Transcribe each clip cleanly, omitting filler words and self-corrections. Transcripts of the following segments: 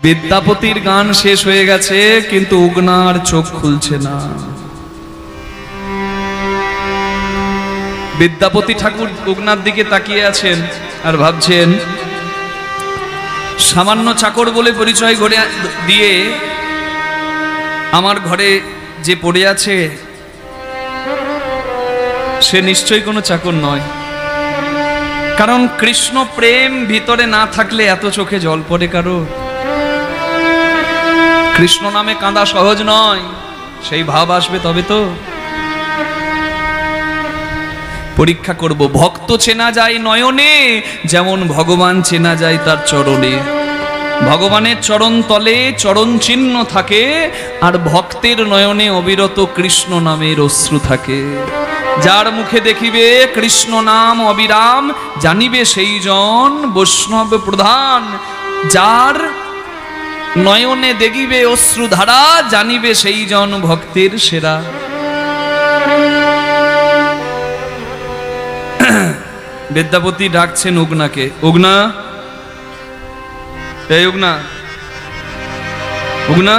বিদ্যাপতির গান শেষ হয়ে গেছে, কিন্তু উগনার চোখ খুলছে না। বিদ্যাপতি ঠাকুর উগনার দিকে তাকিয়ে আছেন আর ভাবছেন, সামান্য চাকর বলে পরিচয় দিয়ে আমার ঘরে যে পড়ে আছে সে নিশ্চয়ই কোনো চাকর নয়, কারণ কৃষ্ণ প্রেম ভিতরে না থাকলে এত চোখে জল পড়ে কারো? কৃষ্ণ নামে কাঁদা সহজ নয়, সেই ভাব আসবে তবে তো। পরীক্ষা করব, ভক্ত চেনা যায় নয়নে, যেমন ভগবান চেনা যায় তার চরণে। ভগবানের চরণ তলে চরণ চিহ্ন থাকে, আর ভক্তের নয়নে অবিরত কৃষ্ণ নামের অশ্রু থাকে। যার মুখে দেখিবে কৃষ্ণ নাম অবিরাম, জানিবে সেই জন বৈষ্ণব প্রধান। যার নয়নে দেখিবে অশ্রুধারা, জানিবে সেই জন ভক্তের সেরা। বিদ্যাপতি ডাকছেন উগনাকে, উগনা, এই উগনা, উগনা,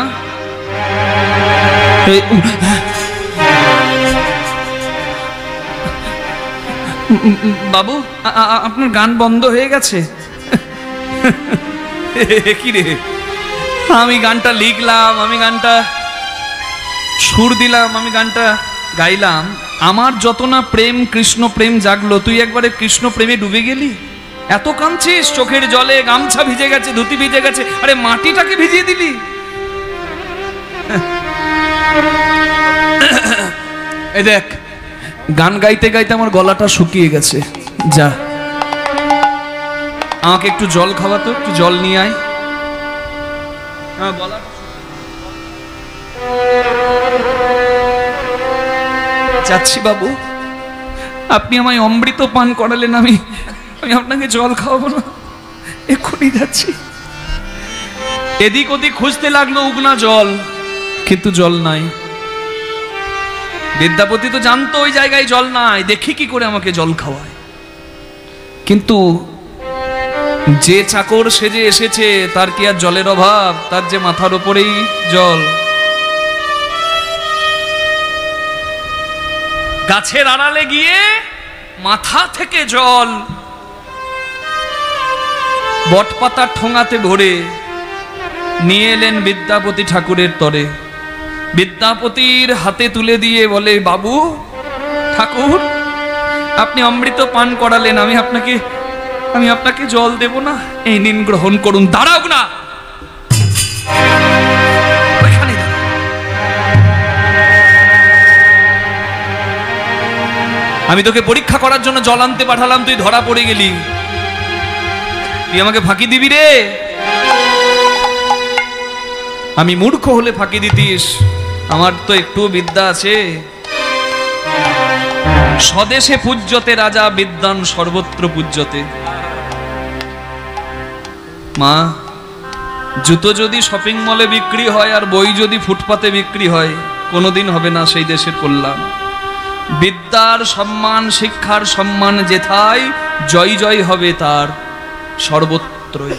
বাবু আপনার গান বন্ধ হয়ে গেছে। কি রে, আমি গানটা লিখলাম, আমি গানটা সুর দিলাম, আমি গানটা গাইলাম, আমার যত না প্রেম কৃষ্ণ প্রেম জাগলো, তুই একবারে কৃষ্ণ প্রেমে ডুবে গেলি। এত কাঁদছিস, চোখের জলে গামছা ভিজে গেছে, ধুতি ভিজে গেছে, আরে মাটিটাকে ভিজিয়ে দিলি। এই দেখ, গান গাইতে গাইতে আমার গলাটা শুকিয়ে গেছে, যা আমাকে একটু জল খাওয়াতো, একটু জল নিয়ে আয়। যাচ্ছি বাবু, আপনি আমায় অমৃত পান করালেন, আমি আপনাকে জল খাওয়াবো না, এক্ষুনি যাচ্ছি। এদিক ওদিক খুঁজতে লাগলো উগনা জল, কিন্তু জল নাই। বিদ্যাপতি তো জানতো ওই জায়গায় জল নাই, দেখি কি করে আমাকে জল খাওয়ায়। কিন্তু যে চাকর সেজে এসেছে তার কি আর জলের অভাব? তার যে মাথার উপরেই জল। গাছের আড়ালে গিয়ে মাথা থেকে জল বটপাতার ঠোঙাতে ভরে নিয়ে এলেন বিদ্যাপতি ঠাকুরের তরে। বিদ্যাপতির হাতে তুলে দিয়ে বলে, বাবু ঠাকুর, আপনি অমৃত পান করালেন, আমি আপনাকে জল দেব না, এই নিন গ্রহণ করুন। দাঁড়াও না, আমি তোকে পরীক্ষা করার জন্য জল আনতে পাঠালাম, তুই ধরা পড়ে গেলি, তুই আমাকে ফাঁকি দিবি রে? আমি মূর্খ হলে ফাঁকি দিতিস, আমার তো একটু বিদ্যা আছে। স্বদেশে পূজ্যতে রাজা, বিদ্বান সর্বত্র পূজ্যতে। মা, জুতো যদি শপিং মলে বিক্রি হয় আর বই যদি ফুটপাতে বিক্রি হয়, কোনোদিন হবে না সেই দেশের কল্যাণ। বিদ্যার সম্মান, শিক্ষার সম্মান যেথায়, জয় জয় হবে তার সর্বত্রই।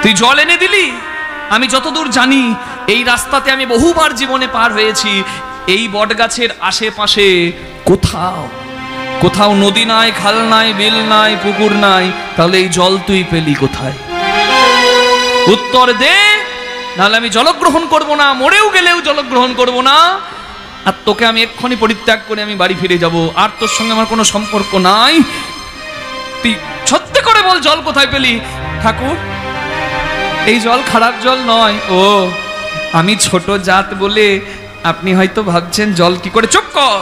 তুই জল এনে দিলি। আমি যতদূর জানি এই রাস্তাতে আমি বহুবার জীবনে পার হয়েছি, এই বটগাছের আশেপাশে কোথাও নদী নাই, খাল নাই, বিল নাই, পুকুর নাই, তাহলে এই জল তুই পেলি কোথায়? উত্তর দে, নাহলে আমি জলগ্রহণ করব না, মরেও গেলেও জলগ্রহণ করব না। আর তোকে আমি এক্ষুনি পরিত্যাগ করে আমি বাড়ি ফিরে যাব, আর তোর সঙ্গে আমার কোনো সম্পর্ক নাই। তুই সত্যি করে বল, জল কোথায় পেলি? ঠাকুর, এই জল খারাপ জল নয়। ও, আমি ছোট জাত বলে আপনি হয়তো ভাবছেন জল কি করে। চুপ কর,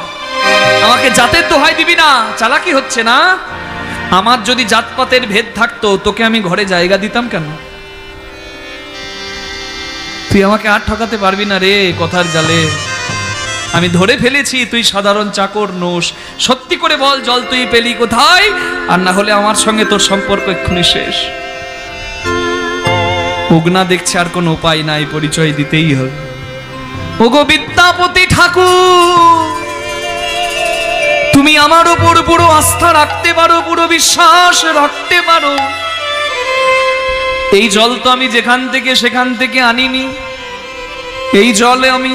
আমাকে জাতের দোহাই দিবি না, চালাকি হচ্ছে না। আমার যদি জাতপাতের ভেদ থাকতো, তোকে আমি ঘরে জায়গা দিতাম কেন? তুই আমাকে আর ঠকাতে পারবি না রে কথার জালে। আমি ধরে ফেলেছি তুই সাধারণ চাকর নোস। সত্যি করে বল, জল তুই পেলি কোথায়? আর না হলে আমার সঙ্গে তোর সম্পর্ক এক্ষুনি শেষ। উগনা দেখছে আর কোনো উপায় নাই, পরিচয় দিতেই হবে। ওগো বিদ্যাপতি ঠাকুর, তুমি আমার উপর পুরো আস্থা রাখতে পারো, পুরো বিশ্বাস রাখতে পারো। এই জল তো আমি যেখান থেকে সেখান থেকে আনিনি, এই জলে আমি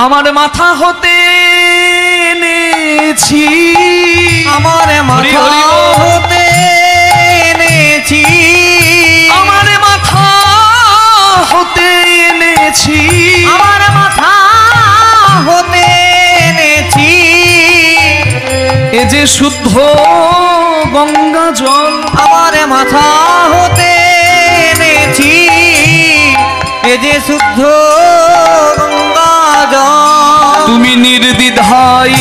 আমার মাথা হতে এনেছি, আমার মাথা হতে এনেছি, আমার মাথা হতে এনেছি, আমার মাথা হতে এনেছি, এ যে শুদ্ধ গঙ্গা জল, আমার মাথা হতে এনেছি, এ যে শুদ্ধ গঙ্গা জল, তুমি নির্দ্বিধায়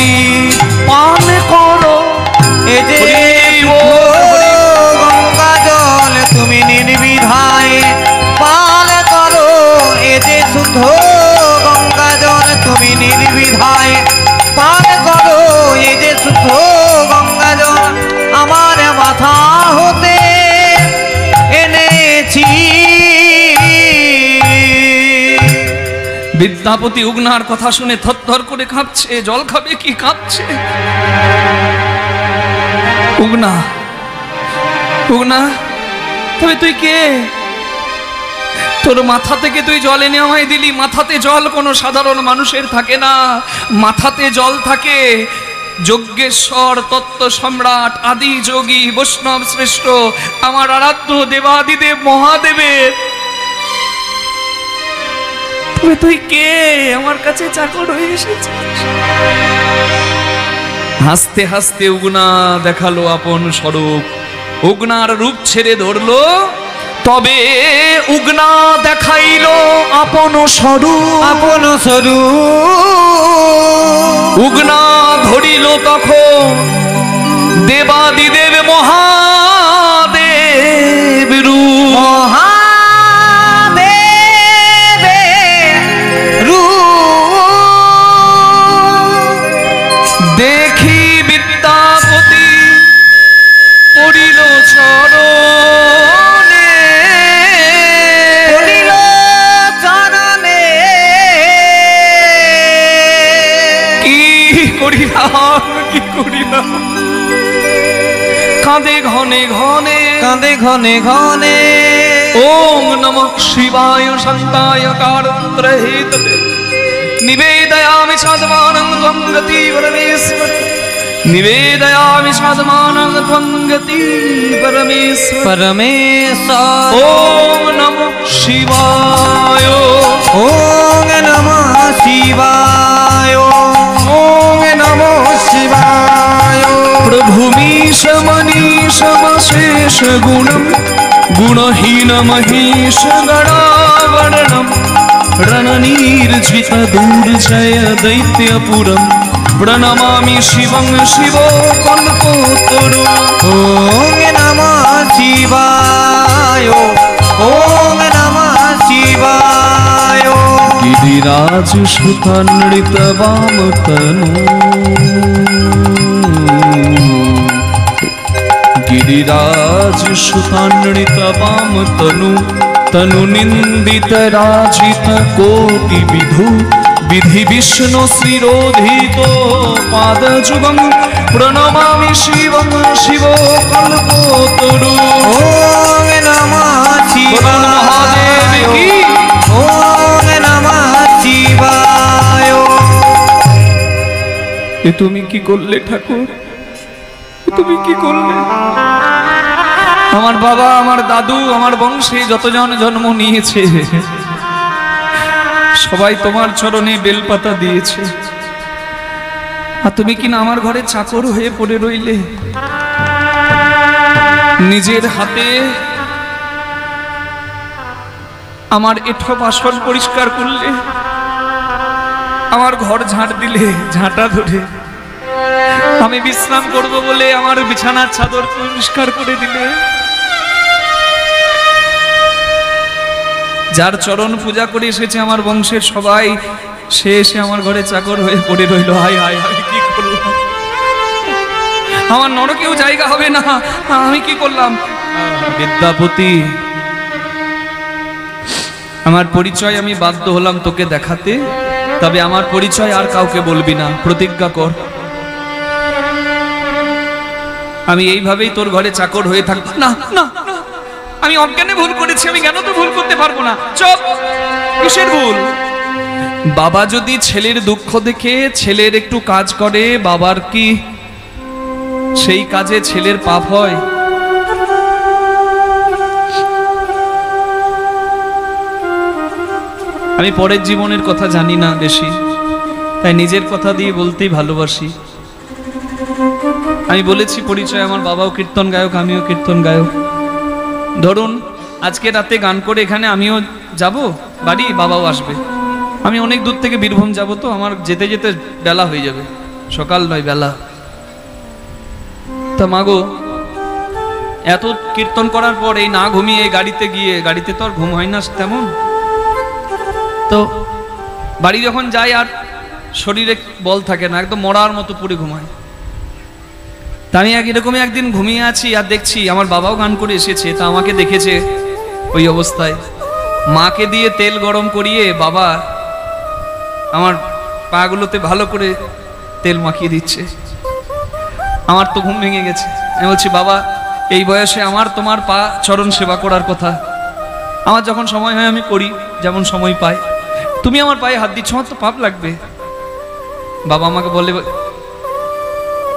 পান করো, এ যে গঙ্গা জল তুমি নির্বিধায় পান করো, এ যে শুদ্ধ গঙ্গা জল তুমি নির্বিধায় পান করো, এ যে শুদ্ধ গঙ্গা জল আমার মাথা হতে এনেছি। বিদ্যাপতি উগনার কথা শুনে থরথর করে কাঁপছে, জল খাবে কি কাঁপছে। উগনা, উগনা তবে তুই কে? তোর মাথা থেকে তুই জল এনে আমায় দিলি। মাথাতে জল কোনো সাধারণ মানুষের থাকে না, মাথাতে জল থাকে যজ্ঞেশ্বর, তত্ত্ব সম্রাট, আদি যোগী, বৈষ্ণব শ্রেষ্ঠ আমার আরাধ্য দেবাদিদেব মহাদেবের। তবে তুই কে? আমার কাছে চাকর হয়ে এসেছিস। হাসতে হাসতে উগনা দেখালো আপন স্বরূপ, উগনার রূপ ছেড়ে ধরলো, তবে উগনা দেখাইল আপন স্বরূপ, আপন স্বরূপ, উগনা ধরিল তখন দেবাদিদেব মহাদেব রূপ, মহাদেবের রূপ, দেখি বিদ্যাপতি পড়িল চরণে, পড়িল চরণে, কি করিলাম, কি করিলাম, কাঁদে ঘনে ঘনে, কাঁদে ঘনে ঘনে, ওম নমঃ শিবায় শান্তায় কারন্ত্রহেতবে নিবেদয়ামি সাধমানং ত্বং গতি পরমেশ্বর, নিবেদয়ামি সাধমানং ত্বং গতি পরমেশ্বর, পরমেশ্বর। ওম নমঃ শিবায়, ওম নমঃ শিবায়, ওম নমঃ শিবায়। প্রভুमीश मनीषमशेष गुणं गुणहीन महेश गणावर्णं रणनीर्जित दुर्जय दैत्यपुरं प्रणमामि शिवं शिवो कल्पोत्तरम्। ओम नमः शिवाय, ओम नमः शिवाय। गिरिराज सुतनृत वाम तनु, गिरिराज सुतान्वित वाम तनु, तनु निंदित राजित कोटि विधु, विधि विष्णु शिरोधितो पाद जुगं प्रणमामि शिवं शिवो कल्पोत्तरु। ओम नमः शिवाय, ओम नमः शिवाय। এ তুমি কি করলে ঠাকুর, তুমি কি করলে? আমার বাবা, আমার দাদু, আমার বংশে যতজন জন্ম নিয়েছে সবাই তোমার চরণে বেলপাতা দিয়েছে, আর তুমি কি না আমার ঘরে চাকর হয়ে পড়ে রইলে? নিজের হাতে আমার এঁঠো বাসন পরিষ্কার করলে, আমার ঘর ঝাঁট দিলে ঝাঁটা ধরে, আমি বিশ্রাম করব বলে আমার বিছানার চাদর পরিষ্কার করে দিলে, যার চরণ পূজা করে এসেছে আমার বংশের সবাই, সে এসে আমার ঘরে চাকর হয়ে পড়ে রইল। হায় হায় হায়, কি করলাম? আমার নরকেও জায়গা হবে না, আমি কি করলাম? বিদ্যাপতি, আমার পরিচয় আমি বাধ্য হলাম তোকে দেখাতে, তবে আমার পরিচয় আর কাউকে বলবি না, প্রতিজ্ঞা কর। আমি এইভাবেই তোর ঘরে চাকর হয়ে থাকবো না। না, আমি অজ্ঞানে ভুল করেছি, আমি কেন তো ভুল করতে পারবো না? চুপ, কিসের ভুল? বাবা যদি ছেলের দুঃখ দেখে ছেলের একটু কাজ করে, বাবার কি সেই কাজে ছেলের পাপ হয়? আমি পরের জীবনের কথা জানি না বেশি, তাই নিজের কথা দিয়ে বলতেই ভালোবাসি। আমি বলেছি পরিচয়, আমার বাবাও কীর্তন গায়ক, আমিও কীর্তন গায়ক। ধরুন আজকে রাতে গান করে এখানে আমিও যাব বাড়ি, বাবাও আসবে। আমি অনেক দূর থেকে বীরভূম যাব, তো আমার যেতে যেতে বেলা হয়ে যাবে, সকাল নয় বেলা। তা মাগো, এত কীর্তন করার পর এই না ঘুমিয়ে গাড়িতে গিয়ে, গাড়িতে তো আর ঘুম হয় না তেমন, তো বাড়ি যখন যাই আর শরীরে বল থাকে না, একদম মরার মতো পুরো ঘুমায়। তা আমি এরকমই একদিন ঘুমিয়ে আছি আর দেখছি আমার বাবাও গান করে এসেছে, তা আমাকে দেখেছে ওই অবস্থায়। মাকে দিয়ে তেল গরম করিয়ে বাবা আমার পাগুলোতে ভালো করে তেল মাখিয়ে দিচ্ছে। আমার তো ঘুম ভেঙে গেছে। আমি বলছি, বাবা এই বয়সে আমার তোমার পা চরণ সেবা করার কথা, আমার যখন সময় হয় আমি করি, যেমন সময় পাই। তুমি আমার পায়ে হাত দিচ্ছ, আমার তো পাপ লাগবে। বাবা আমাকে বলে,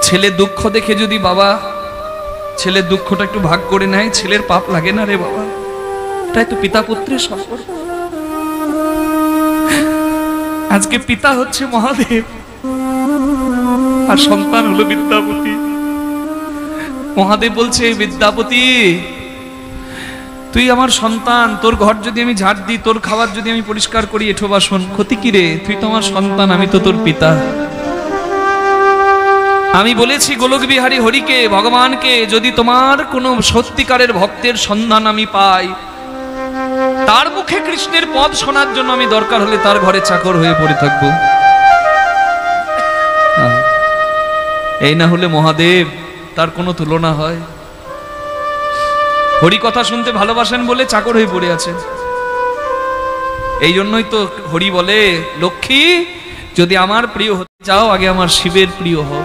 ছেলের দুঃখ দেখে যদি বাবা ছেলের দুঃখটা একটু ভাগ করে নেয়, ছেলের পাপ লাগে না রে বাবা। এটাই তো পিতা পুত্রের সম্পর্ক। আজকে পিতা হচ্ছে মহাদেব আর সন্তান হলো বিদ্যাপতি। মহাদেব বলছে, বিদ্যাপতি তুই আমার সন্তান, তোর ঘর যদি আমি ঝাড় দিই, তোর খাবার যদি আমি পরিষ্কার করি, এঠো বাসন, ক্ষতি কি রে? তুই তো আমার সন্তান, আমি তো তোর পিতা। আমি বলেছি গোলক বিহারী হরিকে, ভগবানকে, যদি তোমার কোনো সত্যিকারের ভক্তের সন্ধান আমি পাই, তার মুখে কৃষ্ণের পদ শোনার জন্য আমি দরকার হলে তার ঘরে চাকর হয়ে পড়ে থাকবো। এই না হলে মহাদেব, তার কোনো তুলনা হয়? হরি কথা শুনতে ভালোবাসেন বলে চাকর হয়ে পড়ে আছে। এই জন্যই তো হরি বলে, লক্ষ্মী যদি আমার প্রিয় হতে চাও, আগে আমার শিবের প্রিয় হও।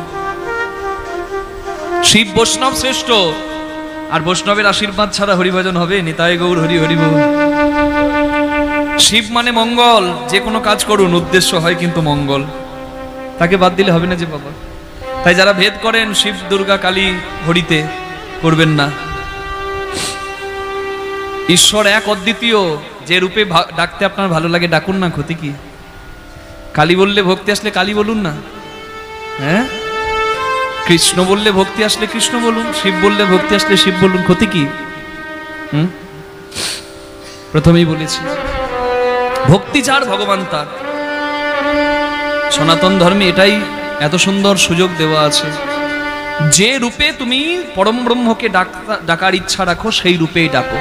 শিব বৈষ্ণব শ্রেষ্ঠ, আর বৈষ্ণবের আশীর্বাদ ছাড়া হরিভজন হবে? নিতাই গৌর হরি হরি বল। শিব মানে মঙ্গল, যে কোনো কাজ করুন উদ্দেশ্য হয় কিন্তু মঙ্গল, তাকে বাদ দিলে হবে না যে বাবা। তাই যারা ভেদ করেন শিব দুর্গা কালী হরিতে, করবেন না। ঈশ্বর এক অদ্বিতীয়, যে রূপে ডাকতে আপনার ভালো লাগে ডাকুন না, ক্ষতি কি? কালী বললে ভক্তি আসলে কালী বলুন না, হ্যাঁ? কৃষ্ণ বললে ভক্তি আসলে কৃষ্ণ বলুন, শিব বললে ভক্তি আসলে শিব বলুন, ক্ষতি কি? প্রথমেই বলেছি, ভক্তি যার ভগবান তার। সনাতন ধর্মে এটাই এত সুন্দর সুযোগ দেওয়া আছে, যে রূপে তুমি পরম ব্রহ্মকে ডাকার ইচ্ছা রাখো, সেই রূপেই ডাকো।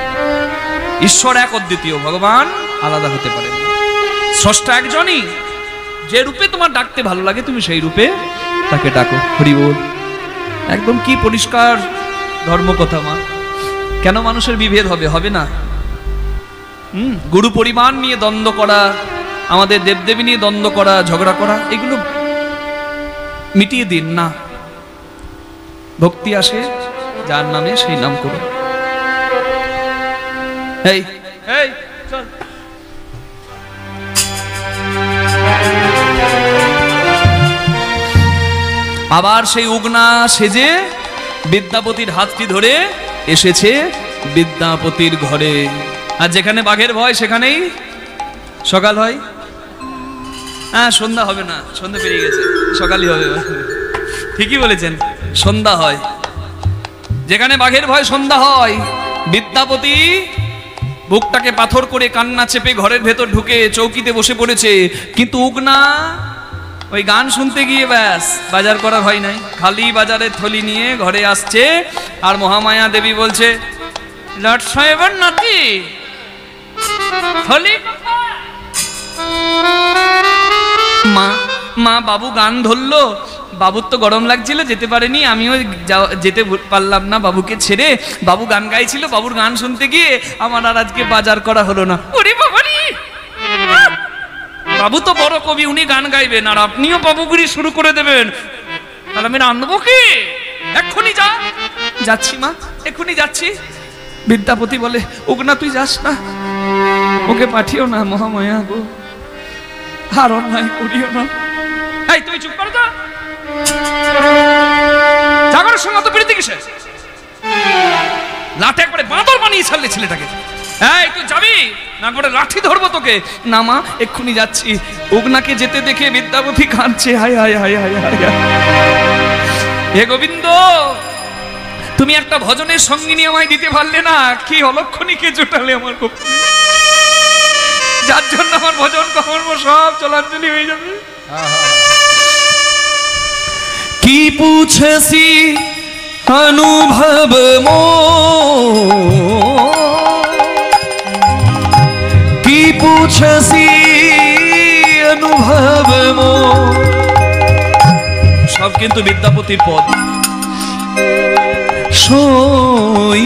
ঈশ্বর এক অদ্বিতীয়, ভগবান আলাদা হতে পারে না, স্রষ্টা একজনই। যে রূপে তোমার ডাকতে ভালো লাগে তুমি সেই রূপে তাকে ডাকো। হরি বল। একদম কি পরিষ্কার ধর্ম কথা মা। কেন মানুষের বিভেদ হবে? হবে না। গুরু পরিবার নিয়ে দ্বন্দ্ব করা, আমাদের দেবদেবী নিয়ে দ্বন্দ্ব করা, ঝগড়া করা, এগুলো মিটিয়ে দিন না। ভক্তি আসে যার নামে, সেই নাম করুন। এই এই চল। আবার সেই উগনা সেজে বিদ্যাপতির হাতটি ধরে এসেছে বিদ্যাপতির ঘরে। আর যেখানে বাঘের ভয় সেখানেই সকাল হয়। হ্যাঁ, সন্ধ্যা হবে না, সন্ধ্যা পেরিয়ে গেছে, সকালই হবে। ঠিকই বলেছেন, সন্ধ্যা হয়। যেখানে বাঘের ভয় সন্ধ্যা হয়। বিদ্যাপতি বুকটাকে পাথর করে কান্না চেপে ঘরের ভেতর ঢুকে চৌকিতে বসে পড়েছে, কিন্তু উগনা ওই গান শুনতে গিয়ে ব্যাস বাজার করা হয় নাই, খালি বাজারের থলি নিয়ে ঘরে আসছে। আর মহামায়া দেবী বলছে, লট সাহেবের নাতি থলি। মা মা বাবু গান ধরলো, বাবুর তো গরম লাগছিল, যেতে পারেনি, আমিও যেতে পারলাম না বাবুকে ছেড়ে। বাবু গান গাইছিল, বাবুর গান শুনতে গিয়ে আমার আর আজকে বাজার করা হলো না। ওরে বাবারি, বাবু তো বড় কবি, উনি গান গাইবেন আর আপনিও বাবুগিরি শুরু করে দেবেন, তাহলে আমি রাঁধবো কি? এক্ষুনি যাচ্ছি মা, এক্ষুনি যাচ্ছি। বিদ্যাপতি বলে, ওকে না তুই যাস না, ওকে পাঠিও না মহামায়া গো, আর অন্যায় করিও না। এই তুমি চুপ করো তো, জাগরের সঙ্গে অত প্রীতি কিসের? লাঠি একবারে বাঁদর বানিয়ে ছাড়লে ছেলেটাকে। এই তুই যাবি না, একবারে লাঠি ধরবো তোকে। না মা এক্ষুনি যাচ্ছি। উগনাকে যেতে দেখে বিদ্যাপতি কাঁদছে, হায় হায় হায় হায় হায়। হে গোবিন্দ, তুমি একটা ভজনের সঙ্গিনী আমায় দিতে পারলে না, কি অলক্ষণীকে জোটালে আমার কপালে, যার জন্য আমার ভজন কর্ম সব চলাঞ্জলি হয়ে যাবে। কি পুছসি অনুভব মো, কি পুছসি অনুভব মো, সব কিন্তু বিদ্যাপতির পদ। সোই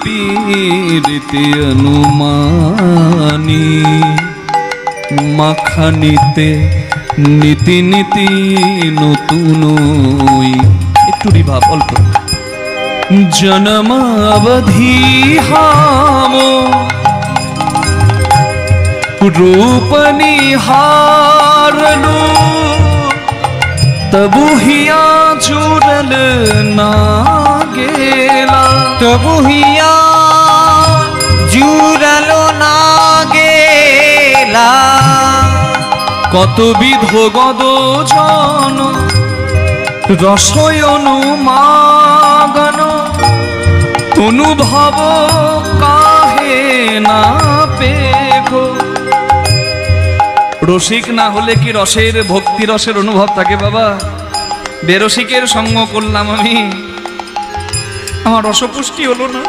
পীরিতি অনুমানী, মাখানিতে নীতি নীতি নতুন, একটু রিভাব অল্প। জনমাবধি হাম রূপ নিহারলু, তবু হিয়া জুড়ল না গেলা, তবু হিয়া জুড়ালো না গেলা। কতবিধ গদ জন রসয়নুমাগন, অনুভব কাহে না পেখো। রসিক না হলে কি রসের, ভক্তি রসের অনুভব থাকে বাবা? বেরসিকের সঙ্গ করলাম আমি, আমার রসপুষ্টি হলো না।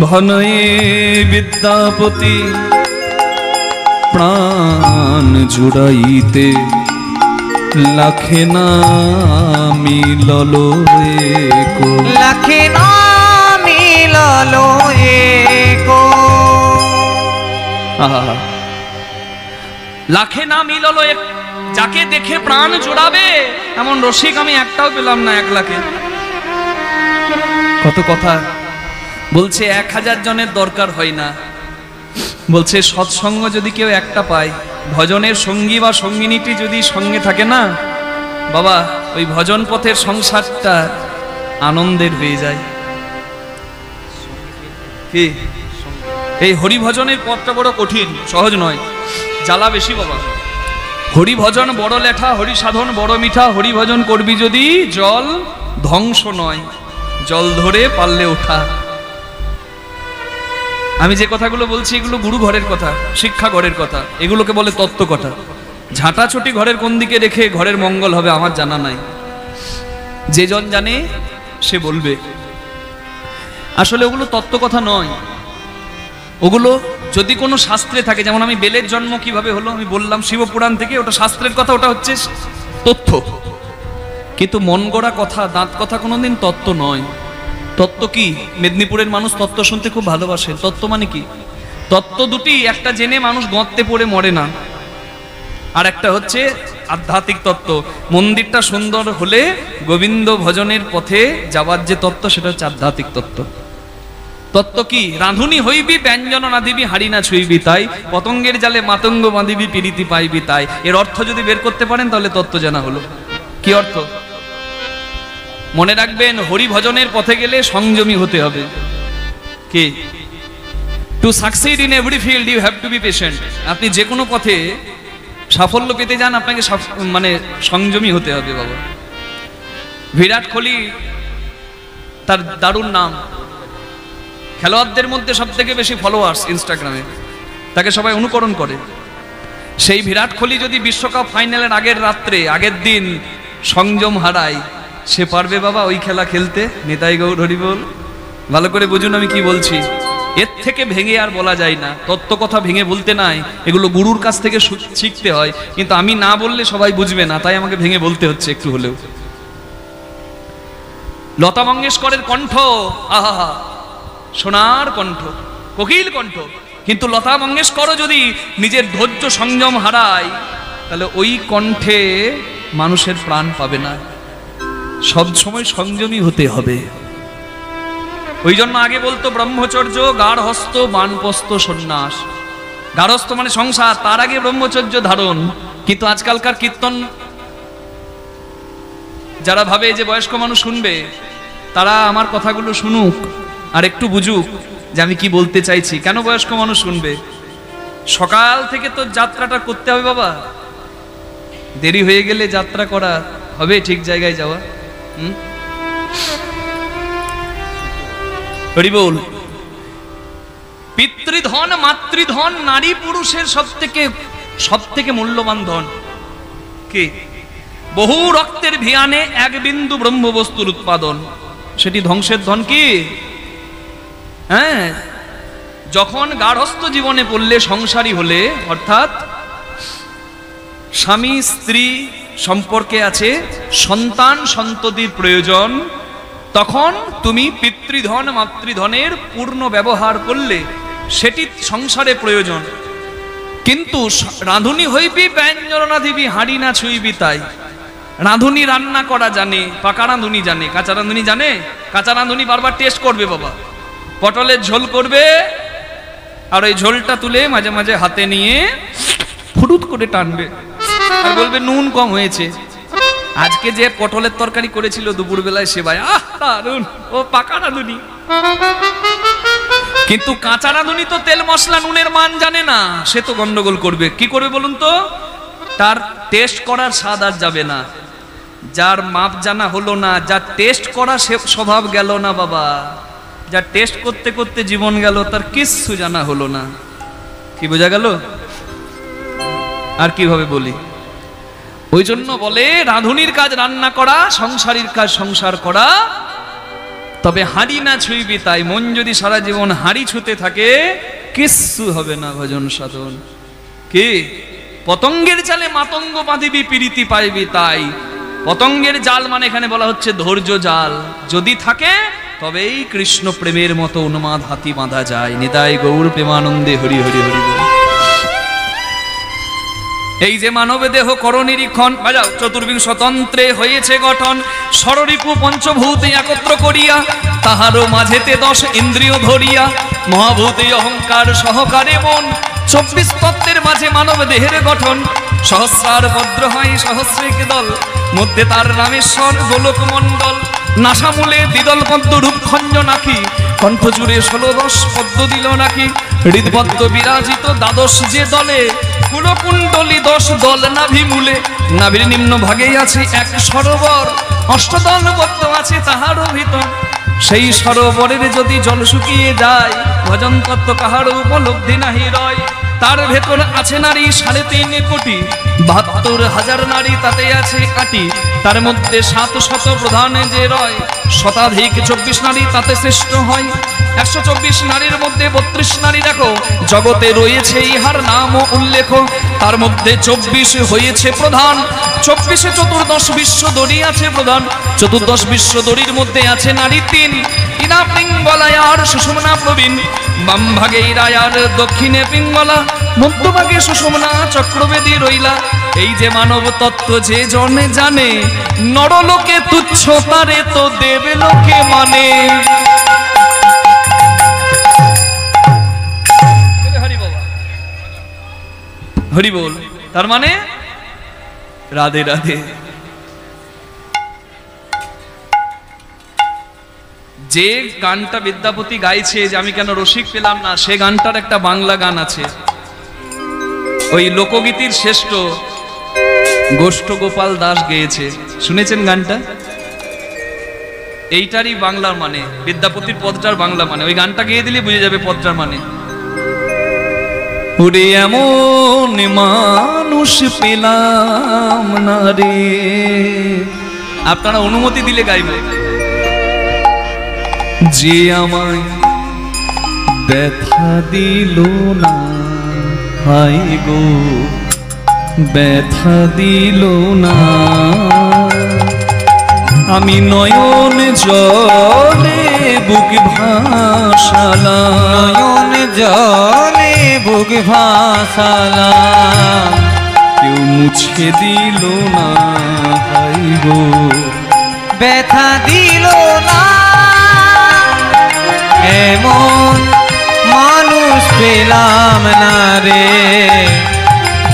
ভনয়ে বিদ্যাপতি প্রাণ জুড়াইতে, লাখে না মিলল একো, লাখে না মিলল একো। আহা, লাখে না মিলল এক, যাকে দেখে প্রাণ জোড়াবে এমন রসিক আমি একটাও পেলাম না 1 লাখে। কত কথা বলছে, 1000 জনের দরকার হয় না। বলছে সৎসঙ্গ যদি কেউ একটা পায়, ভজনের সঙ্গী বা সঙ্গিনীটি যদি সঙ্গে থাকে না বাবা, ওই ভজন পথের সংসারটা আনন্দের হয়ে যায়। কি এই হরিভজনের পথটা বড় কঠিন, সহজ নয়, জ্বালা বেশি বাবা। হরিভজন বড় লেঠা, হরি সাধন বড় মিঠা। হরিভজন করবি যদি জল ধ্বংস নয়, জল ধরে পারলে ওঠা। আমি যে কথাগুলো বলছি এগুলো গুরু ঘরের কথা, শিক্ষা ঘরের কথা, এগুলোকে বলে তত্ত্ব কথা। ঝাঁটাছুটি ঘরের কোন দিকে রেখে ঘরের মঙ্গল হবে আমার জানা নাই, যে জন জানে সে বলবে। আসলে ওগুলো তত্ত্ব কথা নয়, ওগুলো যদি কোনো শাস্ত্রে থাকে, যেমন আমি বেলের জন্ম কিভাবে হলো আমি বললাম শিবপুরাণ থেকে, ওটা শাস্ত্রের কথা, ওটা হচ্ছে তথ্য। কিন্তু মন গড়া কথা, দাঁত কথা কোনোদিন তত্ত্ব নয়। তত্ত্ব কি? মেদিনীপুরের মানুষ তত্ত্ব শুনতে খুব ভালোবাসে। তত্ত্ব মানে কি? তত্ত্ব দুটি, একটা জেনে মানুষ গর্তে পড়ে মরে না, আর একটা হচ্ছে আধ্যাত্মিক তত্ত্ব। মন্দিরটা সুন্দর হলে গোবিন্দ ভজনের পথে যাবার যে তত্ত্ব, সেটা হচ্ছে আধ্যাত্মিক তত্ত্ব। তত্ত্ব কি? রাঁধুনি হইবি ব্যঞ্জন না দিবি, হাড়ি না ছুইবি তাই, পতঙ্গের জালে মাতঙ্গ বাঁধিবি, পিরিতি পাইবি তাই। এর অর্থ যদি বের করতে পারেন তাহলে তত্ত্ব জানা হলো। কি অর্থ? মনে রাখবেন, হরি ভজনের পথে গেলে সংযমী হতে হবে। কি? To succeed in every field you have to be patient. আপনি যে কোনো পথে সাফল্য পেতে যান, আপনাকে মানে সংযমী হতে হবে বাবা। বিরাট কোহলি তার দারুণ নাম, খেলোয়াড়দের মধ্যে সব থেকে বেশি ফলোয়ার্স ইনস্টাগ্রামে, তাকে সবাই অনুকরণ করে। সেই বিরাট কোহলি যদি বিশ্বকাপ ফাইনালের আগের রাত্রে, আগের দিন সংযম হারায়, সে পারবে বাবা ওই খেলা খেলতে? নিতাই গৌর হরি বল। ভালো করে বুঝুন আমি কি বলছি। এর থেকে ভেঙে আর বলা যায় না, তত্ত্ব কথা ভেঙে বলতে নাই, এগুলো গুরুর কাছ থেকে শিখতে হয়। কিন্তু আমি না বললে সবাই বুঝবে না, তাই আমাকে ভেঙে বলতে হচ্ছে একটু হলেও। লতা মঙ্গেশকরের কণ্ঠ, আহা, সোনার কণ্ঠ, কোকিল কণ্ঠ। কিন্তু লতা মঙ্গেশকরও যদি নিজের ধৈর্য সংযম হারায়, তাহলে ওই কণ্ঠে মানুষের প্রাণ পাবে না। সব সময় সংযমী হতে হবে। ওই জন্য আগে বলতো ব্রহ্মচর্য, গার্হস্থ, বানপ্রস্থ, সন্ন্যাস। গার্হস্থ মানে সংসার, তার আগে ব্রহ্মচর্য ধারণ। কিন্তু আজকালকার কীর্তন যারা ভাবে যে বয়স্ক মানুষ শুনবে, তারা আমার কথাগুলো শুনুক আর একটু বুঝুক যে আমি কি বলতে চাইছি। কেন বয়স্ক মানুষ শুনবে? সকাল থেকে তো যাত্রাটা করতে হবে বাবা, দেরি হয়ে গেলে যাত্রা করা হবে ঠিক জায়গায় যাওয়া। হরি বল। পিতৃধন, মাতৃধন নারী পুরুষের সব থেকে মূল্যবান ধন কি? বহু রক্তের ভিয়ানে এক বিন্দু ব্রহ্মবস্তুর উৎপাদন, সেটি ধ্বংসের ধন কি? হ্যাঁ, যখন গার্হস্থ্য জীবনে পড়লে, সংসারী হলে, অর্থাৎ স্বামী স্ত্রী সম্পর্কে আছে, সন্তান সন্ততির প্রয়োজন, তখন তুমি পিতৃধন মাতৃধনের পূর্ণ ব্যবহার করলে সেটি সংসারে প্রয়োজন। কিন্তু রাঁধুনি হইবি ব্যঞ্জন না দিবি, হাঁড়ি না ছুঁইবি তাই। রাঁধুনি রান্না করা জানে, পাকা রাঁধুনি জানে, কাঁচা রাঁধুনি জানে? কাঁচা রাঁধুনি বারবার টেস্ট করবে বাবা, পটলের ঝোল করবে আর ওই ঝোলটা তুলে মাঝে মাঝে হাতে নিয়ে ফুটুত করে টানবে আর বলবে নুন কম হয়েছে। আজকে যে পটলের তরকারি করেছিল দুপুর বেলায় সেবাই, আহ দারুন, ও পাকা রাঁধুনি। কিন্তু কাঁচা রাঁধুনি তো তেল মশলা নুনের মান জানে না, সে তো গন্ডগোল করবে। কি করবে বলুন তো? তার টেস্ট করার স্বাদ আর যাবে না। যার মাপ জানা হলো না, যার টেস্ট করা সে স্বভাব গেল না বাবা, যার টেস্ট করতে করতে জীবন গেল, তার কিচ্ছু জানা হলো না। কি বোঝা গেল? আর কিভাবে বলি? ওই জন্য বলে রাঁধুনির কাজ রান্না করা, সংসারীর কাজ সংসার করা। তবে হাঁড়ি না ছুঁইবি তাই। মন যদি সারা জীবন হাঁড়ি ছুঁতে থাকে, কিচ্ছু হবে না ভজন সাধন। কি? পতঙ্গের জালে মাতঙ্গ বাঁধিবি, প্রীতি পাইবি তাই। পতঙ্গের জাল মানে এখানে বলা হচ্ছে ধৈর্য জাল, যদি থাকে তবেই কৃষ্ণ প্রেমের মতো উন্মাদ হাতি বাঁধা যায়। নিতাই গৌর প্রেমানন্দে হরি হরি হরি বল। এই যে মানব দেহ কর নিরীক্ষণ, বাজাও, চতুর্বিংশ তন্ত্রে হয়েছে গঠন, ষড়রিপু পঞ্চভূতে একত্র করিয়া, তাহারও মাঝেতে 10 ইন্দ্রিয় ধরিয়া, মহাভূতে অহংকার সহকারে মন, 24 তত্ত্বের মাঝে মানব দেহের গঠন। সহস্রার ভদ্র হয় সহস্রিক দল, মধ্যে তার রামেশ্বর গোলক মণ্ডল। নাসামূলে দ্বিদল পদ্ম রূপ খঞ্জ নাকি, কণ্ঠজুড়ে 16-10 পদ্ম দিল নাকি। হৃদপদ্ম বিরাজিত 12 যে দলে, কুলকুণ্ডলী 10 দল নাভিমূলে। নাভির নিম্ন ভাগেই আছে এক সরোবর, অষ্টদল পদ্ম আছে তাহারও ভিতর। সেই সরোবরের যদি জল শুকিয়ে যায়, ভজন তত্ত্ব কাহারও উপলব্ধি নাহি রয়। তার ভেতর আছে নারী 3.5 কোটি, 72,000 নারী তাতে আছে আটি। তার মধ্যে 700 প্রধান যে রয়, শতাধিক 24 নারী তাতে শ্রেষ্ঠ হয়। 124 নারীর মধ্যে 32 নারী দেখো, জগতে রয়েছে ইহার নাম উল্লেখ। তার মধ্যে 24 হয়েছে প্রধান, 24 চতুর্দশ বিশ্ব দড়ি আছে প্রধান। 14 বিশ্ব দড়ির মধ্যে আছে নারী 3, ইনা পিঙ্গলায়ার সুষুম্না প্রবীণ। বাম ভাগে ইরায়ার, দক্ষিণে পিঙ্গলা, মধ্যভাগে সুষুম্না চক্রবেদী রইলা। এই যে মানব তত্ত্ব যে জনে জানে, নরলোকে তুচ্ছ তারে তো দেবলোকে মানে। হরি বল। তার মানে রাধে রাধে। যে গানটা বিদ্যাপতি গাইছে যে আমি কেন রসিক পেলাম না, সে গানটার একটা বাংলা গান আছে। ওই লোকগীতির শ্রেষ্ঠ গোষ্ঠ গোপাল দাস গেয়েছে, শুনেছেন গানটা? এইটারই বাংলার মানে, বিদ্যাপতির পদটার বাংলা মানে। ওই গানটা গেয়ে দিলে বুঝে যাবে পদটার মানে। ওরে এমন মানুষ পেলাম না রে, আপনারা অনুমতি দিলে গাইবে, যে আমায় ব্যথা দিল না, হাই গো ব্যথা দিল না। আমি নয়ন জলে বুক ভাসালাম, নয়ন জলে বুক ভাসালাম, কেউ মুছে দিল না, হাই গো ব্যথা দিল না। এমন মানুষ পেলাম না রে,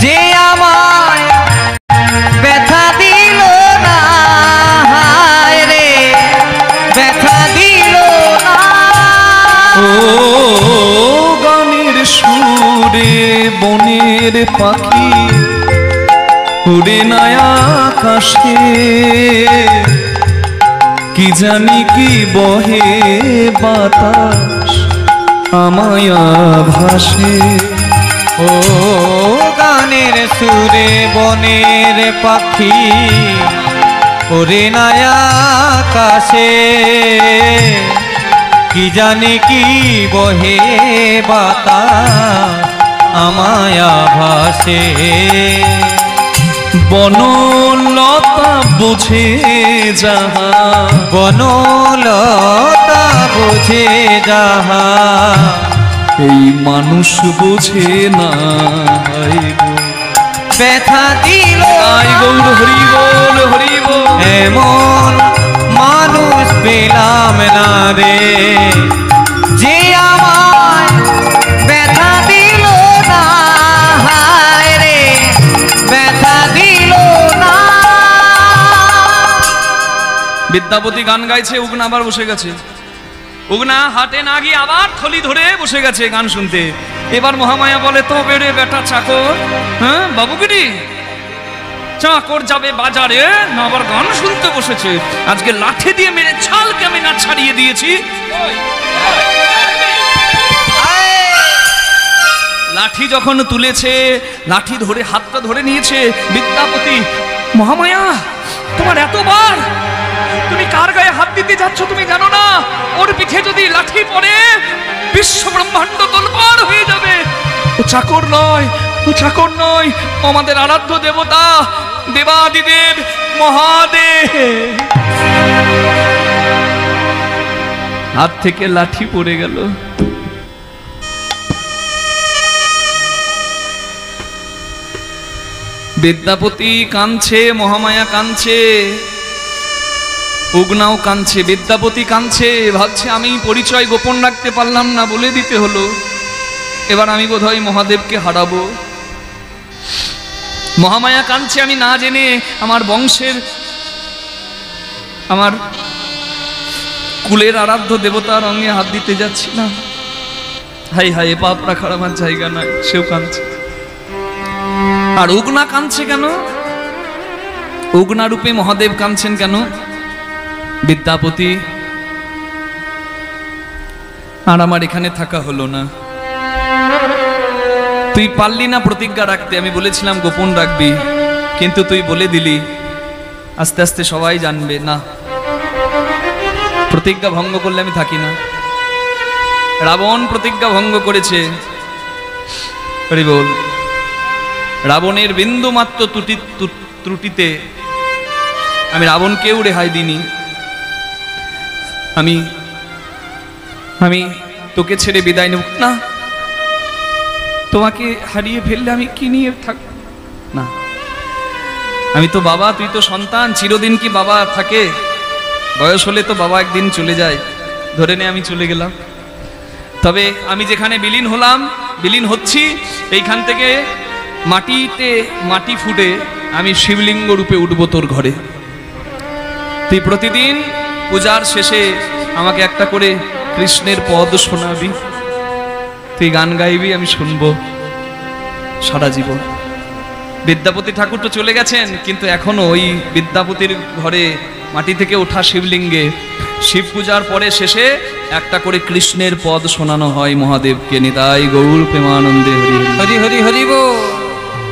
যে আমায় ব্যথা দিল না, হায় রে ব্যথা দিল না। ও গানের সুরে বনের পাখি উড়ে না আকাশে, কি জানি কি বহে বাতাস আমায় ভাসে। ও গানের সুরে বনের পাখি ওরে নায়া আকাশে, কি জানি কি বহে বাতাস আমায় ভাসে। বনলতা বুঝে যাহা, বনলতা বুঝে যাহা, এই মানুষ বুঝে না। ব্যথা দিল আই গৌর হরি বল হরি বল। এমন মানুষ পেলাম না রে, যে আমায় ব্যথা দিল না, হায় রে ব্যথা দিল না। বিদ্যাপতি গান গাইছে, উগনা আবার বসে গেছে। উগনা হাটে না গিয়ে আবার থলি ধরে বসে গেছে গান শুনতে। এবার মহামায়া বলে, তো বেড়ে বেটা চাকর, হ্যাঁ বাবুগিরি চাকর যাবে বাজারে না আবার গান শুনতে বসেছে। আজকে লাঠি দিয়ে মেরে ছালকে আমি না ছাড়িয়ে দিয়েছি। লাঠি যখন তুলেছে, লাঠি ধরে হাতটা ধরে নিয়েছে বিদ্যাপতি। মহামায়া তোমার এতবার, তুমি কার গায়ে হাত দিতে যাচ্ছ তুমি জানো না? ওর পিঠে যদি লাঠি পড়ে বিশ্ব ব্রহ্মাণ্ড তোলপাড় হয়ে যাবে। ও চাকর নয়, ও চাকর নয়, আমাদের আরাধ্য দেবতা দেবাদিদেব মহাদেব। হাত থেকে লাঠি পড়ে গেল। বিদ্যাপতি কাঁদছে, মহামায়া কাঁদছে, উগনাও কাঁদছে, বিদ্যাপতি কাঁদছে, ভাবছে আমি পরিচয় গোপন রাখতে পারলাম না, বলে দিতে হলো। এবার আমি বোধহয় মহাদেবকে হারাবো। মহামায়া কাঁদছে, আমি না জেনে আমার বংশের, আমার কুলের আরাধ্য দেবতার অঙ্গে হাত দিতে যাচ্ছি না। হাই হাই, পাপ রাখার আমার জায়গা নয়। সেও কাঁদছে। আর উগনা কাঁদছে কেন? উগনা রূপে মহাদেব কাঁদছেন কেন? বিদ্যাপতি আর আমার এখানে থাকা হলো না। তুই পারলি না প্রতিজ্ঞা রাখতে। আমি বলেছিলাম গোপন রাখবি, কিন্তু তুই বলে দিলি, আস্তে আস্তে সবাই জানবে। না, প্রতিজ্ঞা ভঙ্গ করলে আমি থাকি না। রাবণ প্রতিজ্ঞা ভঙ্গ করেছে। হরি বল। রাবণের বিন্দু মাত্র ত্রুটিতে আমি রাবণকেও রেহাই দিইনি। আমি তোকে ছেড়ে বিদায় নেব না। তোমাকে হারিয়ে ফেললে আমি কি নিয়ে থাক না। আমি তো বাবা, তুই তো সন্তান। চিরদিন কি বাবা থাকে? বয়স হলে তো বাবা একদিন চলে যায়। ধরে নে আমি চলে গেলাম। তবে আমি যেখানে বিলীন হলাম, বিলীন হচ্ছি, এইখান থেকে মাটিতে মাটি ফুটে আমি শিবলিঙ্গ রূপে উঠবো তোর ঘরে। তুই প্রতিদিন পূজার শেষে আমাকে একটা করে কৃষ্ণের পদ শোনাবি, তুই গান গাইবি, আমি শুনবো সারা জীবন। বিদ্যাপতি ঠাকুর তো চলে গেছেন, কিন্তু এখনো ওই বিদ্যাপতির ঘরে মাটি থেকে ওঠা শিবলিঙ্গে শিব পূজার পরে শেষে একটা করে কৃষ্ণের পদ শোনানো হয় মহাদেবকে। নিতাই গৌর প্রেমানন্দে হরি হরি হরি হরি বল।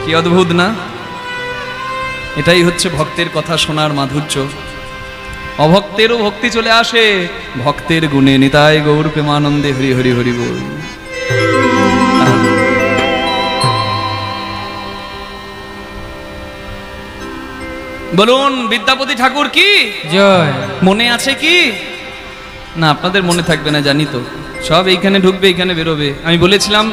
কি অদ্ভুত না? এটাই হচ্ছে ভক্তের কথা শোনার মাধুর্য। অভক্তেরও ভক্তি চলে আসে ভক্তের গুণে। নিতাই গৌর প্রেমানন্দে হরি হরি হরি বল। বলুন বিদ্যাপতি ঠাকুর কি জয়। মনে আছে কি না? আপনাদের মনে থাকবে না জানি তো। সব এইখানে ঢুকবে, এইখানে বেরোবে। আমি বলেছিলাম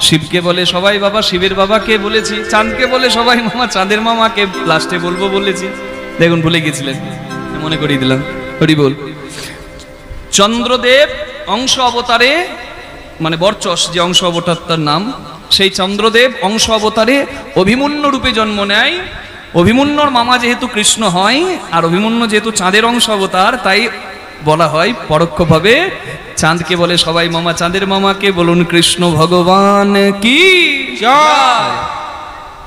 শিবকে বলে সবাই বাবা, শিবের বাবাকে বলেছি। চাঁদকে বলে সবাই মামা, চাঁদের মামাকে লাস্টে বলবো বলেছি। দেখুন ভুলে গেছিলেন, মনে করিয়ে দিলাম। হরি বল। চন্দ্রদেব অংশ অবতারে, মানে বরচস যে অংশ অবতার তার নাম, সেই চন্দ্রদেব অংশ অবতারে অভিমন্যু রূপে জন্ম নেয়। অভিমন্যুর মামা যেহেতু কৃষ্ণ হয়, আর অভিমন্যু যেহেতু চাঁদের অংশ অবতার, তাই বলা হয় পরোক্ষভাবে চাঁদকে বলে সবাই মামা, চাঁদের মামাকে বলুন কৃষ্ণ ভগবান কি জয়।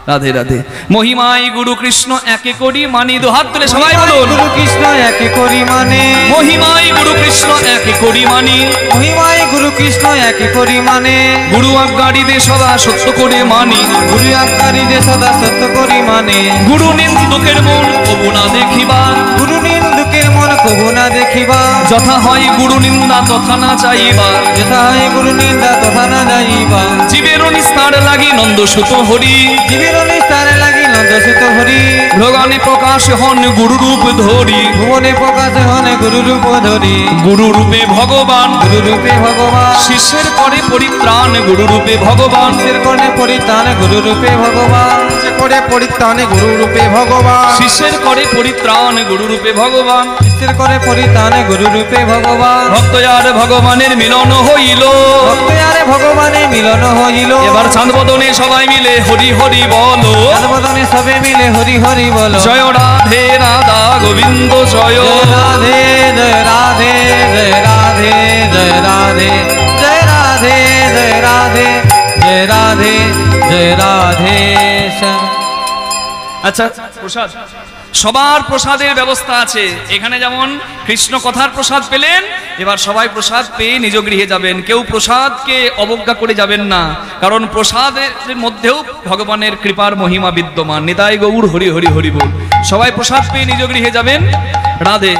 রাধে রাধে। মহিমায় গুরু কৃষ্ণ একে করি মানি, দুহাত তুলে সবাই বলুন গুরু কৃষ্ণ একে করি মানে, মহিমায় গুরু কৃষ্ণ একে করি মানি, মহিমায় গুরু কৃষ্ণ একে করি মানে, গুরু আজ্ঞারিদে সদা সত্য করে মানি, গুরু আজ্ঞারিদে সদা সত্য করি মানে, গুরু নিন্দুকের মন কবু না দেখিবা, গুরু নিন্দুকের মন কবু না দেখিবা, যথা হয় গুরু নিন্দা তথা না চাইবা, যথা হয় গুরু নিন্দা তথা না যাইবা, জীবের নিস্তার লাগি নন্দসুত হরি, জীবের নিস্তারে লাগি নন্দসুত হরি, ভগবানে প্রকাশ হন গুরু রূপ ধরি, ভুবনে প্রকাশ হন গুরু রূপ ধরি, গুরু রূপে ভগবান, গুরু রূপে ভগবান, শিষ্যের করে পরিত্রাণ গুরু রূপে ভগবান, শিষ্যের করে পরিত্রাণ গুরু রূপে ভগবান, সে করে পরিত্রাণে গুরু রূপে ভগবান, শিষ্যের করে পরিত্রাণ গুরু রূপে ভগবান, শিষ্যের করে পরিত্রাণ গুরু রূপে ভগবান, ভক্ত আর ভগবানের মিলন হইল, ভক্ত আরে ভগবানে মিলন হইল, এবার চাঁদবদনে সবাই মিলে হরি হরি বলো, বদনে সবে মিলে হরি হরি বলো, জয় রাধে রাধা গোবিন্দ জয়, জয় রাধে জয় রাধে জয় রাধে জয় রাধে জয় রাধে জয় রাধে জয় রাধে জয় রাধে শ্যাম। আচ্ছা প্রসাদ, সবার প্রসাদের ব্যবস্থা আছে এখানে, যেমন কৃষ্ণ কথার প্রসাদ পেলেন, এবার সবাই প্রসাদ পেয়ে নিজ গৃহে যাবেন, কেউ প্রসাদকে অবজ্ঞা করে যাবেন না, কারণ প্রসাদের মধ্যেও ভগবানের কৃপার মহিমা বিদ্যমান। নিতাই গৌর হরি হরি হরি বল। সবাই প্রসাদ পেয়ে নিজ গৃহে যাবেন। রাধে।